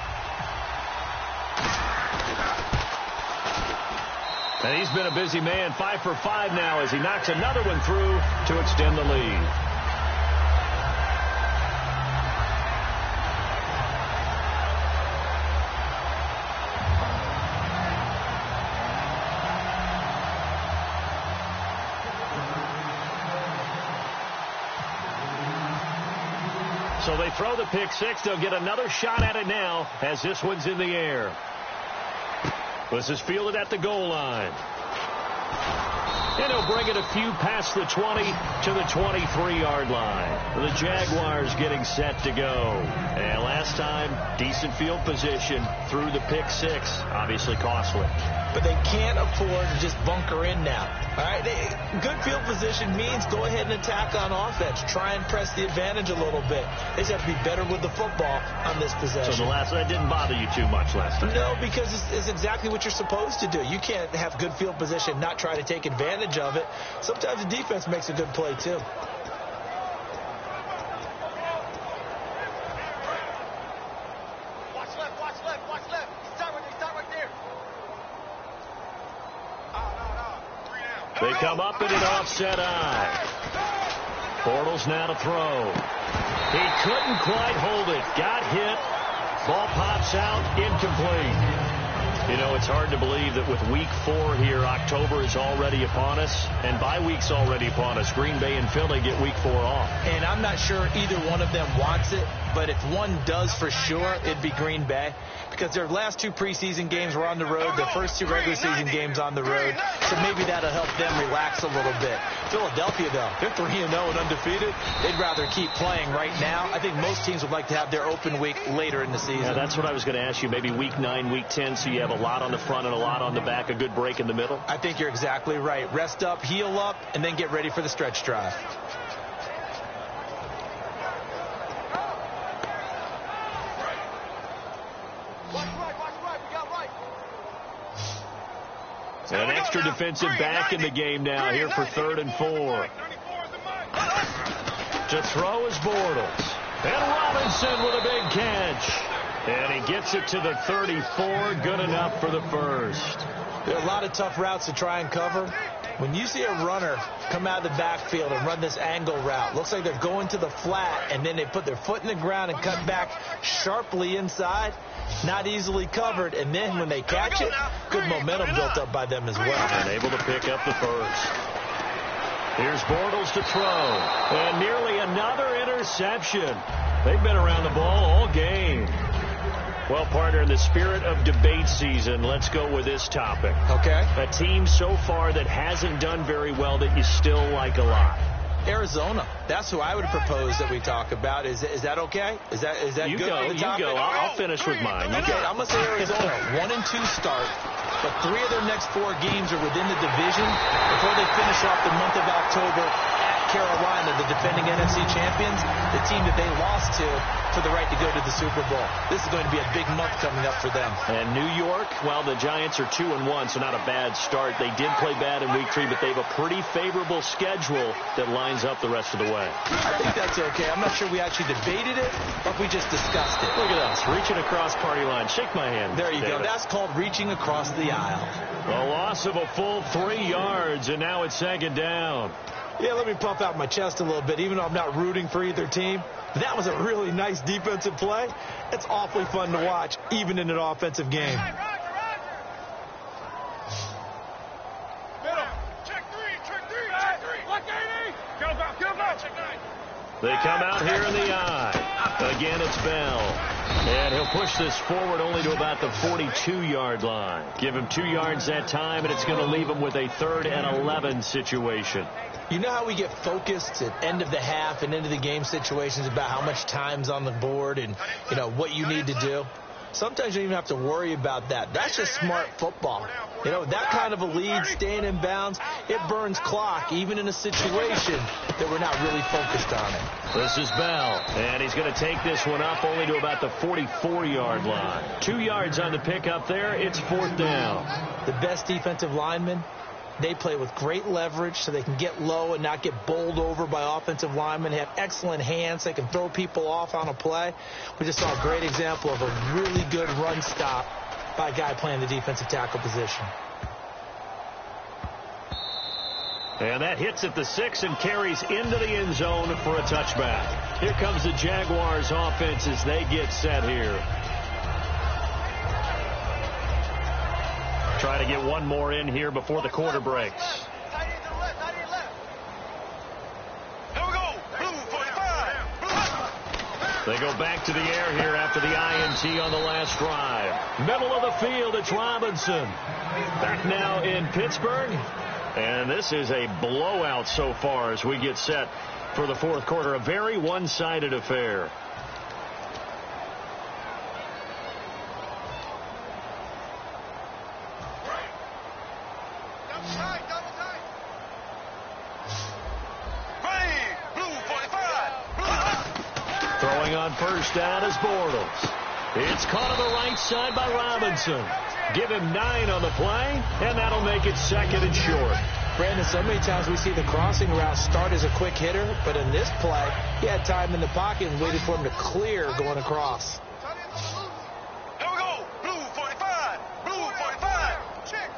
And he's been a busy man, 5 for 5 now as he knocks another one through to extend the lead. So they throw the pick six. They'll get another shot at it now as this one's in the air. This is fielded at the goal line. And he'll bring it a few past the 20 to the 23-yard line. The Jaguars getting set to go. And last time, decent field position through the pick six. Obviously costly. But they can't afford to just bunker in now. All right, good field position means go ahead and attack on offense. Try and press the advantage a little bit. They just have to be better with the football on this possession. So that didn't bother you too much last time? No, because it's exactly what you're supposed to do. You can't have good field position, not try to take advantage of it. Sometimes the defense makes a good play, too. Watch left, watch left, watch left. Start right there. They come up in an offset eye. Bortles now to throw. He couldn't quite hold it. Got hit. Ball pops out. Incomplete. You know, it's hard to believe that with week 4 here, October is already upon us, and bye week's already upon us. Green Bay and Philly get week 4 off. And I'm not sure either one of them wants it, but if one does for sure, it'd be Green Bay. Because their last 2 preseason games were on the road, their first 2 regular season games on the road, so maybe that'll help them relax a little bit. Philadelphia, though, they're 3-0 and undefeated. They'd rather keep playing right now. I think most teams would like to have their open week later in the season. Yeah, that's what I was going to ask you, maybe week 9, week 10, so you have a lot on the front and a lot on the back, a good break in the middle? I think you're exactly right. Rest up, heal up, and then get ready for the stretch drive. An extra defensive back in the game now here for 3rd and 4. To throw is Bortles. And Robinson with a big catch. And he gets it to the 34. Good enough for the first. There are a lot of tough routes to try and cover. When you see a runner come out of the backfield and run this angle route, looks like they're going to the flat, and then they put their foot in the ground and cut back sharply inside. Not easily covered, and then when they catch it, good momentum built up by them as well. And able to pick up the first. Here's Bortles to throw. And nearly another interception. They've been around the ball all game. Well, partner, in the spirit of debate season, let's go with this topic. Okay. A team so far that hasn't done very well that you still like a lot. Arizona. That's who I would propose that we talk about. Is that okay? Is that you good go, for the topic? You go. I'll finish with mine. You Okay, go. I'm going to say Arizona. 1-2 start, but 3 of their next 4 games are within the division before they finish off the month of October at Carolina, the defending NFC champions, the team that they lost to for the right to go to the Super Bowl. This is going to be a big month coming up for them. And New York, well, the Giants are 2-1, so not a bad start. They did play bad in week 3, but they have a pretty favorable schedule that lines up the rest of the way. I think that's okay. I'm not sure we actually debated it, but we just discussed it. Look at us, reaching across party line. Shake my hand. There you David. go. That's called reaching across the aisle. A loss of a full 3 yards, and now it's 2nd down. Yeah, let me puff out my chest a little bit, even though I'm not rooting for either team. That was a really nice defensive play. It's awfully fun to watch, even in an offensive game. Middle. Check 3, check 3, check 3. Look, 80. Go. Check 9. They come out here in the I. Again, it's Bell. And he'll push this forward only to about the 42-yard line. Give him 2 yards that time, and it's going to leave him with a 3rd and 11 situation. You know how we get focused at end of the half and into the game situations about how much time's on the board and, you know, what you need to do? Sometimes you don't even have to worry about that. That's just smart football. You know, that kind of a lead, staying in bounds, it burns clock, even in a situation that we're not really focused on it. This is Bell, and he's going to take this one up only to about the 44-yard line. 2 yards on the pickup there. It's 4th down. The best defensive linemen, they play with great leverage so they can get low and not get bowled over by offensive linemen. They have excellent hands. They can throw people off on a play. We just saw a great example of a really good run stop by a guy playing the defensive tackle position. And that hits at the 6 and carries into the end zone for a touchback. Here comes the Jaguars offense as they get set here. Try to get one more in here before the quarter breaks. They go back to the air here after the INT on the last drive. Middle of the field, it's Robinson. Back now in Pittsburgh. And this is a blowout so far as we get set for the 4th quarter. A very one-sided affair. Throwing on first down is Bortles. It's caught on the right side by Robinson. Give him 9 on the play, and that'll make it 2nd and short. Brandon, so many times we see the crossing route start as a quick hitter, but in this play, he had time in the pocket and waited for him to clear going across. Here we go. Blue 45. Blue 45. Check.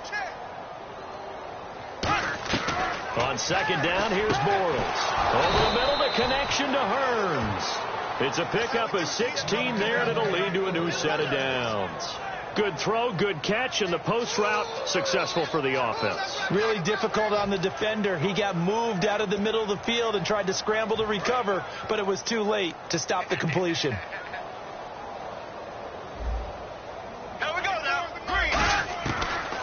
On 2nd down, here's Bortles. Over the middle, the connection to Hearns. It's a pickup of 16 there, and it'll lead to a new set of downs. Good throw, good catch, and the post route successful for the offense. Really difficult on the defender. He got moved out of the middle of the field and tried to scramble to recover, but it was too late to stop the completion. Here we go now. Green.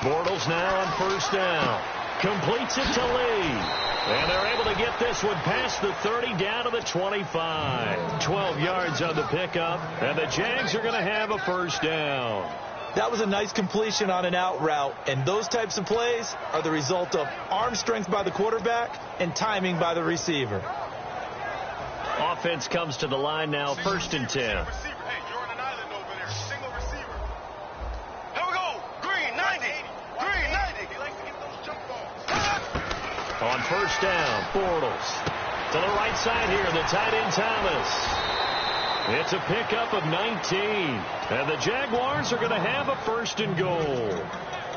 Bortles now on first down. Completes it to Lee. And they're able to get this one past the 30 down to the 25. 12 yards on the pickup, and the Jags are going to have a first down. That was a nice completion on an out route, and those types of plays are the result of arm strength by the quarterback and timing by the receiver. Offense comes to the line now, 1st and 10. Hey, you're on an island over there. Single receiver. Here we go. Green 90. Green 90. He likes to get those jump balls. On first down, Bortles. To the right side here, the tight end Thomas. It's a pickup of 19. And the Jaguars are going to have a 1st and goal.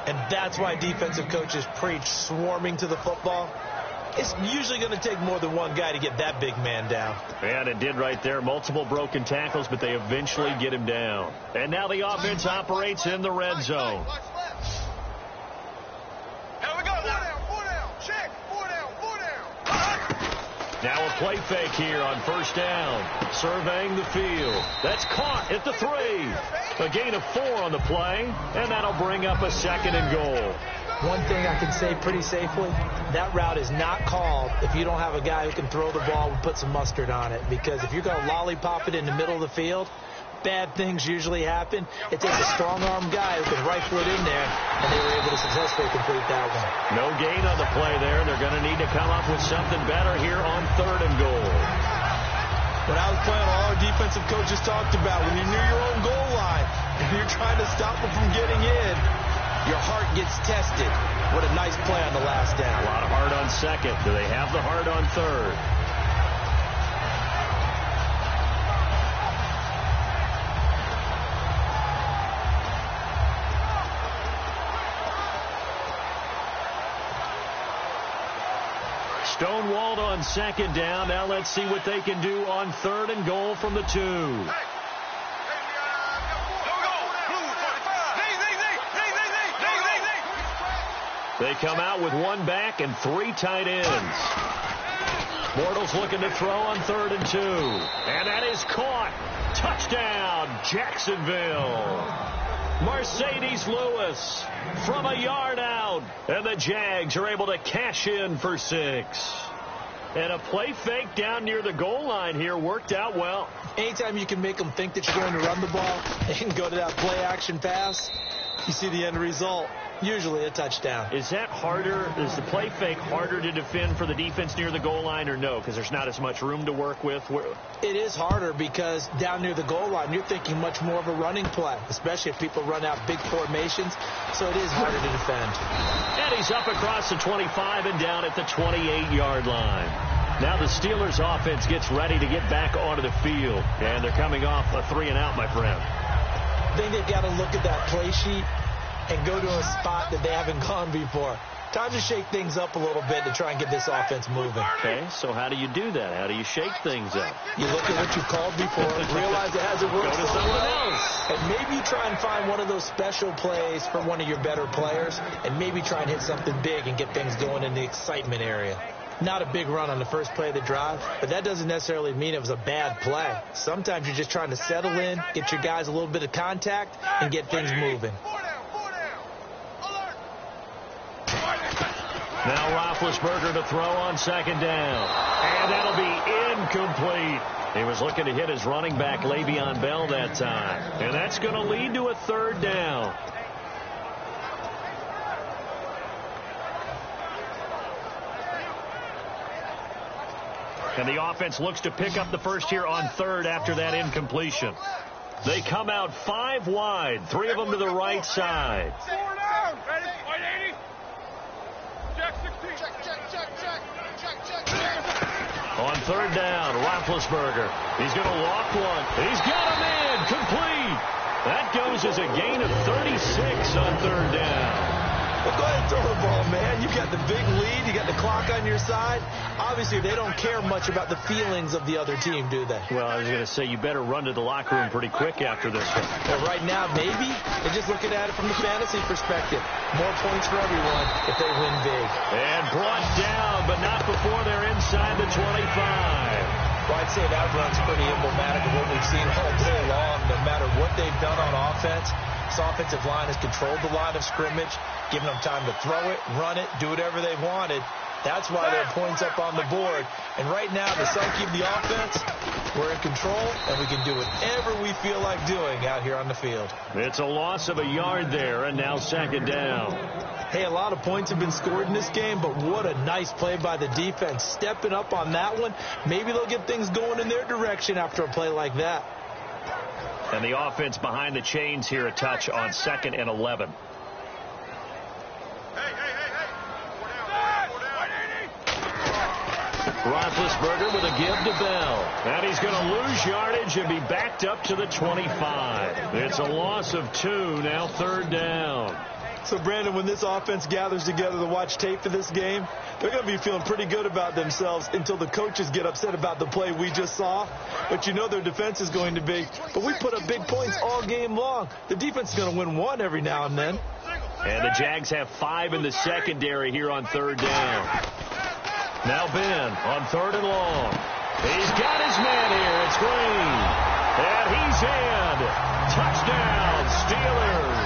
And that's why defensive coaches preach swarming to the football. It's usually going to take more than one guy to get that big man down. And it did right there. Multiple broken tackles, but they eventually get him down. And now the offense operates in the red zone. Here we go now. 4 down. Check. 4 down. 4 down. Now a play fake here on first down. Surveying the field. That's caught at the 3. A gain of 4 on the play, and that'll bring up a 2nd and goal. One thing I can say pretty safely, that route is not called if you don't have a guy who can throw the ball and put some mustard on it. Because if you're going to lollipop it in the middle of the field, bad things usually happen. It takes a strong-arm guy who can rifle it in there, and they were able to successfully complete that one. No gain on the play there. They're going to need to come up with something better here on 3rd and goal. When I was playing, all our defensive coaches talked about when you're near your own goal line and you're trying to stop them from getting in, your heart gets tested. What a nice play on the last down. A lot of heart on 2nd. Do they have the heart on 3rd? Stonewalled on 2nd down. Now let's see what they can do on 3rd and goal from the 2. They come out with 1 back and 3 tight ends. Bortles looking to throw on 3rd and 2. And that is caught. Touchdown, Jacksonville. Mercedes Lewis from a yard out. And the Jags are able to cash in for 6. And a play fake down near the goal line here worked out well. Anytime you can make them think that you're going to run the ball and go to that play action pass, you see the end result. Usually a touchdown. Is that harder? Is the play fake harder to defend for the defense near the goal line or no? Because there's not as much room to work with. It is harder because down near the goal line, you're thinking much more of a running play, especially if people run out big formations. So it is harder to defend. And he's up across the 25 and down at the 28-yard line. Now the Steelers offense gets ready to get back onto the field. And they're coming off a 3-and-out, my friend. I think they've got to look at that play sheet and go to a spot that they haven't gone before. Time to shake things up a little bit to try and get this offense moving. Okay, so how do you do that? How do you shake things up? You look at what you've called before, realize it hasn't worked Go to so something well, else. and maybe you try and find one of those special plays for one of your better players, and maybe try and hit something big and get things going in the excitement area. Not a big run on the first play of the drive, but that doesn't necessarily mean it was a bad play. Sometimes you're just trying to settle in, get your guys a little bit of contact, and get things moving. Now Roethlisberger to throw on 2nd down. And that'll be incomplete. He was looking to hit his running back, Le'Veon Bell, that time. And that's going to lead to a 3rd down. And the offense looks to pick up the first here on 3rd after that incompletion. They come out 5 wide, 3 of them to the right side. 4 down. Ready? 180. Check 16. Check. On 3rd down, Roethlisberger. He's going to walk one. He's got him in. Complete. That goes as a gain of 36 on 3rd down. Well, go ahead and throw the ball, man. You've got the big lead. You got the clock on your side. Obviously, they don't care much about the feelings of the other team, do they? Well, I was going to say, you better run to the locker room pretty quick after this one. Well, right now, maybe. They're just looking at it from the fantasy perspective. More points for everyone if they win big. And brought down, but not before they're inside the 25. Well, I'd say that run's pretty emblematic of what we've seen all day long. No matter what they've done on offense, this offensive line has controlled the line of scrimmage, giving them time to throw it, run it, do whatever they wanted. That's why there are points up on the board. And right now, the psyche of the offense, we're in control, and we can do whatever we feel like doing out here on the field. It's a loss of a yard there, and now 2nd down. Hey, a lot of points have been scored in this game, but what a nice play by the defense. Stepping up on that one, maybe they'll get things going in their direction after a play like that. And the offense behind the chains here a touch on 2nd and 11. Hey. 4 down. Roethlisberger with a give to Bell. And he's going to lose yardage and be backed up to the 25. It's a loss of 2, now 3rd down. So, Brandon, when this offense gathers together to watch tape for this game, they're going to be feeling pretty good about themselves until the coaches get upset about the play we just saw. But you know their defense is going to be. But we put up big points all game long. The defense is going to win one every now and then. And the Jags have 5 in the secondary here on 3rd down. Now Ben on 3rd and long. He's got his man here. It's Green. And he's in. Touchdown, Steelers.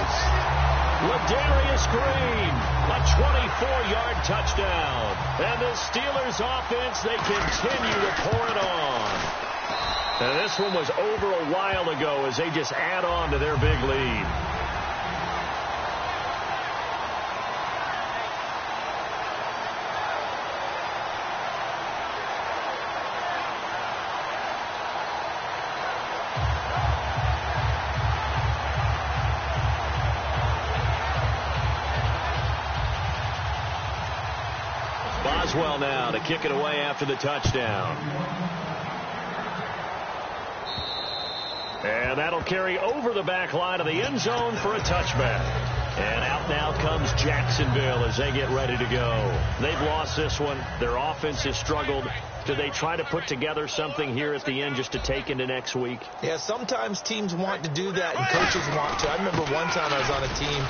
Ladarius Green, a 24-yard touchdown. And the Steelers offense, they continue to pour it on. And this one was over a while ago as they just add on to their big lead. Boswell now to kick it away after the touchdown. And that'll carry over the back line of the end zone for a touchback. And out now comes Jacksonville as they get ready to go. They've lost this one. Their offense has struggled. Do they try to put together something here at the end just to take into next week? Yeah, sometimes teams want to do that and coaches want to. I remember one time I was on a team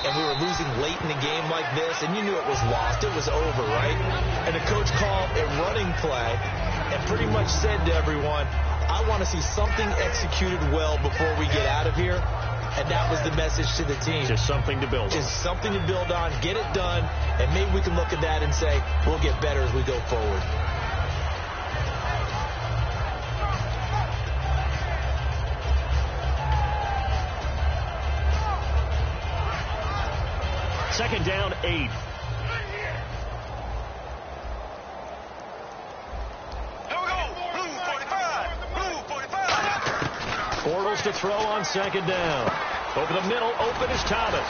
and we were losing late in the game like this, and you knew it was lost. It was over, right? and the coach called a running play and pretty much said to everyone, I want to see something executed well before we get out of here. And that was the message to the team. Just something to build on. Just something to build on, get it done, and maybe we can look at that and say, we'll get better as we go forward. Second down, 8. Bortles to throw on second down. Over the middle, open is Thomas.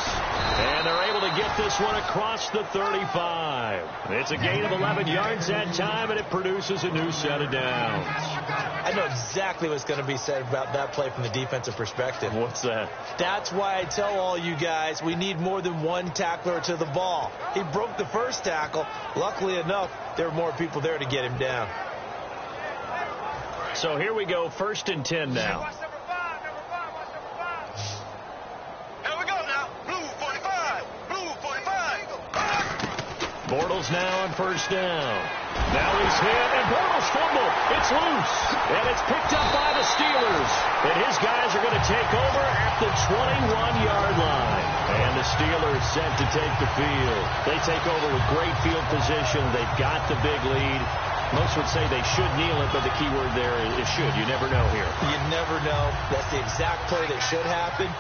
And they're able to get this one across the 35. It's a gain of 11 yards that time, and it produces a new set of downs. I know exactly what's going to be said about that play from the defensive perspective. What's that? That's why I tell all you guys we need more than one tackler to the ball. He broke the first tackle. Luckily enough, there were more people there to get him down. So here we go, 1st and 10 now. Bortles now on first down. Now he's hit, and Bortles fumbled. It's loose, and it's picked up by the Steelers. And his guys are going to take over at the 21-yard line. And the Steelers set to take the field. They take over with great field position. They've got the big lead. Most would say they should kneel it, but the key word there is should. You never know here. You never know. That's the exact play that should happen.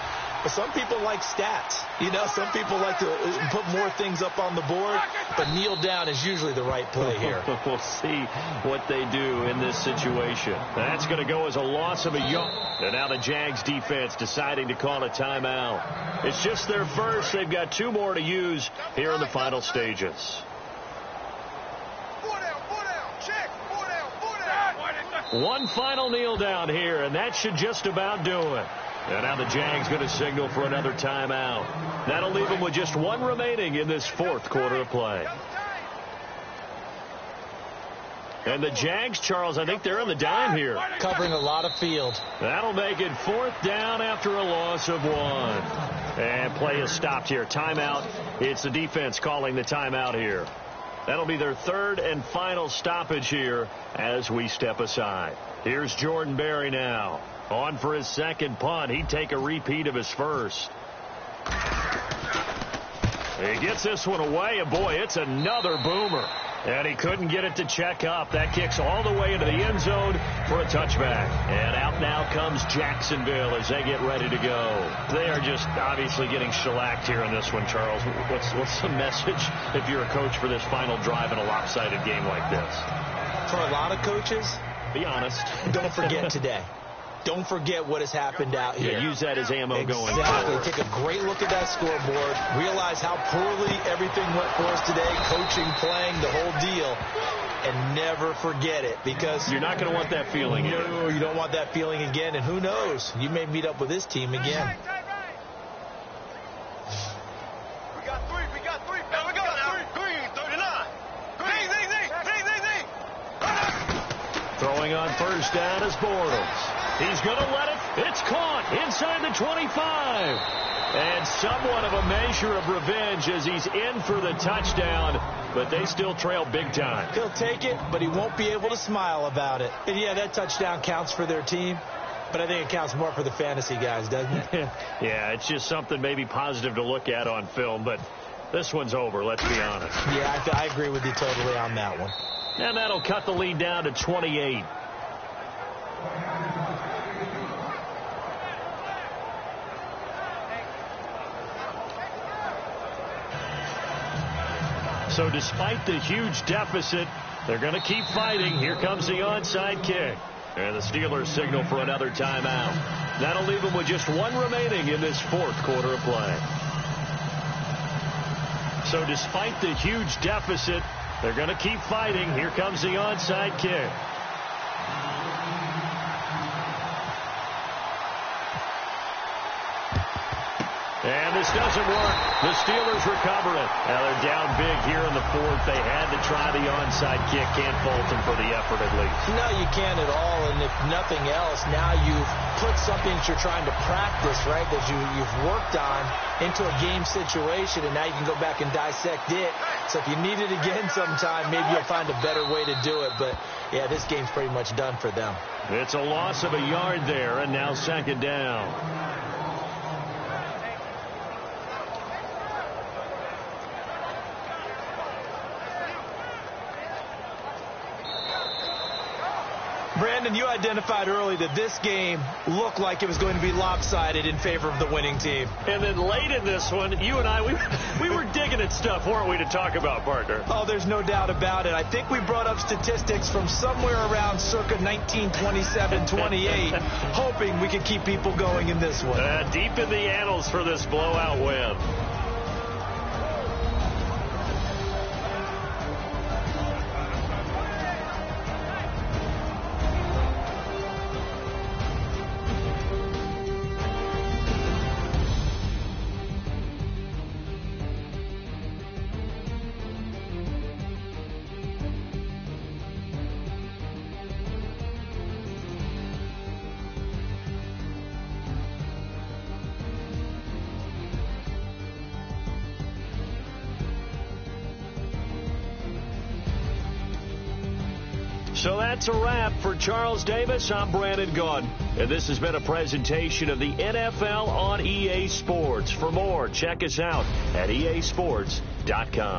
But some people like stats. You know, some people like to put more things up on the board, but kneel down is usually the right play here. We'll see what they do in this situation. That's going to go as a loss of a yard. And now the Jags defense deciding to call a timeout. It's just their first. They've got 2 more to use here in the final stages. One final kneel down here, and that should just about do it. And now the Jags going to signal for another timeout. That'll leave them with just 1 remaining in this 4th quarter of play. And the Jags, Charles, I think they're on the dime here. Covering a lot of field. That'll make it 4th down after a loss of 1. And play is stopped here. Timeout. It's the defense calling the timeout here. That'll be their 3rd and final stoppage here as we step aside. Here's Jordan Berry now. On for his 2nd punt. He'd take a repeat of his first. He gets this one away, and boy, it's another boomer. And he couldn't get it to check up. That kicks all the way into the end zone for a touchback. And out now comes Jacksonville as they get ready to go. They are just obviously getting shellacked here in this one, Charles. What's the message if you're a coach for this final drive in a lopsided game like this? For a lot of coaches, be honest. Don't forget today. Don't forget what has happened out here. Yeah, use that as ammo going forward. Exactly. Take a great look at that scoreboard. Realize how poorly everything went for us today. Coaching, playing, the whole deal. And never forget it, because you're not going to want that feeling again. No, you don't want that feeling again. And who knows? You may meet up with this team again. We got three. There we go now. Green, 39. Zing. Throwing on first down is Bortles. He's going to let it. It's caught inside the 25. And somewhat of a measure of revenge as he's in for the touchdown, but they still trail big time. He'll take it, but he won't be able to smile about it. And yeah, that touchdown counts for their team, but I think it counts more for the fantasy guys, doesn't it? Yeah, it's just something maybe positive to look at on film, but this one's over, let's be honest. Yeah, I agree with you totally on that one. And that'll cut the lead down to 28. So despite the huge deficit, they're going to keep fighting. Here comes the onside kick. And the Steelers signal for another timeout. That'll leave them with just 1 remaining in this 4th quarter of play. So despite the huge deficit, they're going to keep fighting. Here comes the onside kick. And this doesn't work. The Steelers recover it. Now they're down big here in the fourth. They had to try the onside kick. Can't fault them for the effort at least. No, you can't at all. And if nothing else, now you've put something that you're trying to practice, right, that you've worked on into a game situation, and now you can go back and dissect it. So if you need it again sometime, maybe you'll find a better way to do it. But, yeah, this game's pretty much done for them. It's a loss of a yard there, and now second down. Brandon, you identified early that this game looked like it was going to be lopsided in favor of the winning team. And then late in this one, you and I, we were digging at stuff, weren't we, to talk about, partner? Oh, there's no doubt about it. I think we brought up statistics from somewhere around circa 1927-28, hoping we could keep people going in this one. Deep in the annals for this blowout win. So that's a wrap for Charles Davis. I'm Brandon Gaudin, and this has been a presentation of the NFL on EA Sports. For more, check us out at easports.com.